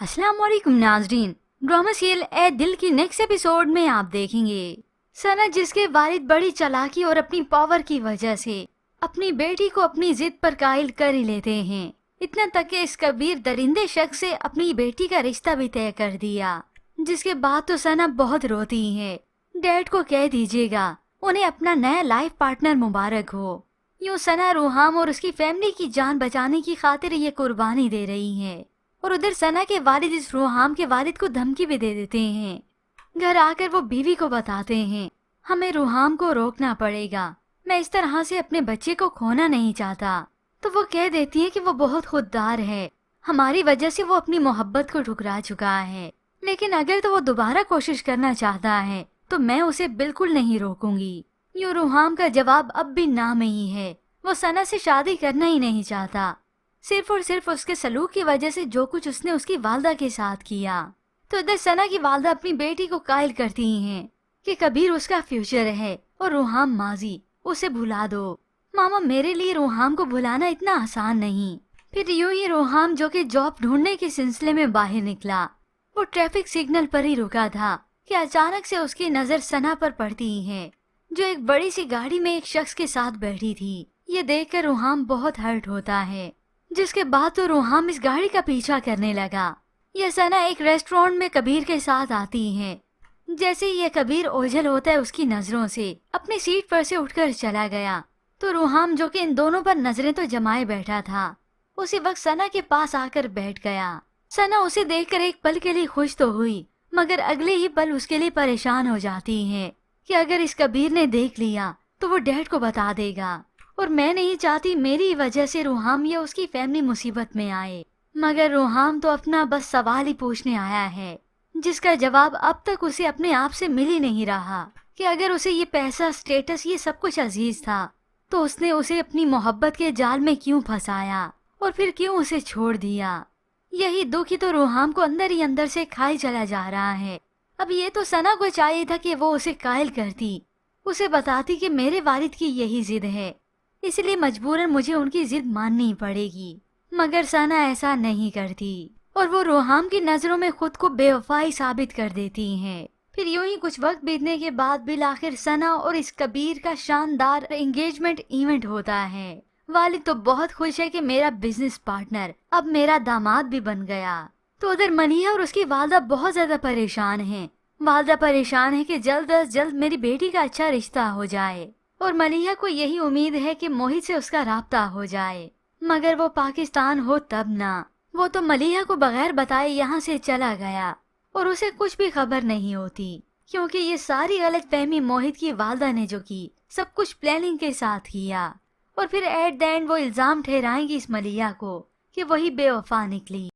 अस्सलाम वालेकुम नाजरीन। ड्रामा सीरियल ए दिल की नेक्स्ट एपिसोड में आप देखेंगे सना जिसके वालिद बड़ी चालाकी और अपनी पावर की वजह से अपनी बेटी को अपनी जिद पर कायल कर ही लेते हैं। इतना तक कि इस कबीर दरिंदे शख्स से अपनी बेटी का रिश्ता भी तय कर दिया, जिसके बाद तो सना बहुत रोती है। डैड को कह दीजिएगा उन्हें अपना नया लाइफ पार्टनर मुबारक हो। यूँ सना रूहाम और उसकी फैमिली की जान बचाने की खातिर ये कुर्बानी दे रही है, और उधर सना के वालिद इस रूहाम के वालिद को धमकी भी दे देते हैं। घर आकर वो बीवी को बताते हैं हमें रूहाम को रोकना पड़ेगा, मैं इस तरह से अपने बच्चे को खोना नहीं चाहता। तो वो कह देती है कि वो बहुत खुददार है, हमारी वजह से वो अपनी मोहब्बत को ठुकरा चुका है, लेकिन अगर तो वो दोबारा कोशिश करना चाहता है तो मैं उसे बिल्कुल नहीं रोकूंगी। यूँ रूहाम का जवाब अब भी ना में ही है, वो सना से शादी करना ही नहीं चाहता, सिर्फ और सिर्फ उसके सलूक की वजह से जो कुछ उसने उसकी वालदा के साथ किया। तो इधर सना की वालदा अपनी बेटी को कायल करती हैं कि कबीर उसका फ्यूचर है और रूहाम माजी, उसे भुला दो। मामा मेरे लिए रूहाम को भुलाना इतना आसान नहीं। फिर यूं ही रूहाम जो कि जॉब ढूंढने के सिलसिले में बाहर निकला, वो ट्रैफिक सिग्नल पर ही रुका था कि अचानक से उसकी नजर सना पर पड़ती है, जो एक बड़ी सी गाड़ी में एक शख्स के साथ बैठी थी। ये देखकर रूहाम बहुत हर्ट होता है, जिसके बाद तो रूहाम इस गाड़ी का पीछा करने लगा। यह सना एक रेस्टोरेंट में कबीर के साथ आती है। जैसे ही यह कबीर ओझल होता है उसकी नजरों से, अपनी सीट पर से उठकर चला गया, तो रूहाम जो कि इन दोनों पर नजरें तो जमाए बैठा था, उसी वक्त सना के पास आकर बैठ गया। सना उसे देखकर एक पल के लिए खुश तो हुई, मगर अगले ही पल उसके लिए परेशान हो जाती है कि अगर इस कबीर ने देख लिया तो वो डैड को बता देगा, और मैं नहीं चाहती मेरी वजह से रूहाम या उसकी फैमिली मुसीबत में आए। मगर रूहाम तो अपना बस सवाल ही पूछने आया है, जिसका जवाब अब तक उसे अपने आप से मिल ही नहीं रहा कि अगर उसे ये पैसा, स्टेटस, ये सब कुछ अजीज था तो उसने उसे अपनी मोहब्बत के जाल में क्यों फंसाया और फिर क्यों उसे छोड़ दिया। यही दुख ही तो रूहाम को अंदर ही अंदर से खाए चला जा रहा है। अब ये तो सना को चाहिए था कि वो उसे कायल करती, उसे बताती कि मेरे वालिद की यही जिद है, इसलिए मजबूरन मुझे उनकी जिद माननी पड़ेगी। मगर सना ऐसा नहीं करती और वो रूहाम की नजरों में खुद को बेवफाई साबित कर देती हैं। फिर यूं ही कुछ वक्त बीतने के बाद बिलाखिर सना और इस कबीर का शानदार एंगेजमेंट इवेंट होता है। वालिद तो बहुत खुश है कि मेरा बिजनेस पार्टनर अब मेरा दामाद भी बन गया। तो उधर मलिहा और उसकी वालदा बहुत ज्यादा परेशान हैं। वालदा परेशान है कि जल्द अज जल्द मेरी बेटी का अच्छा रिश्ता हो जाए, और मलिहा को यही उम्मीद है कि मोहित से उसका राब्ता हो जाए, मगर वो पाकिस्तान हो तब ना। वो तो मलिहा को बगैर बताए यहाँ से चला गया और उसे कुछ भी खबर नहीं होती, क्योंकि ये सारी गलतफहमी मोहित की वालदा ने जो की, सब कुछ प्लानिंग के साथ किया, और फिर एट द एंड वो इल्जाम ठहराएंगी इस मलिहा को कि वही बेवफा निकली।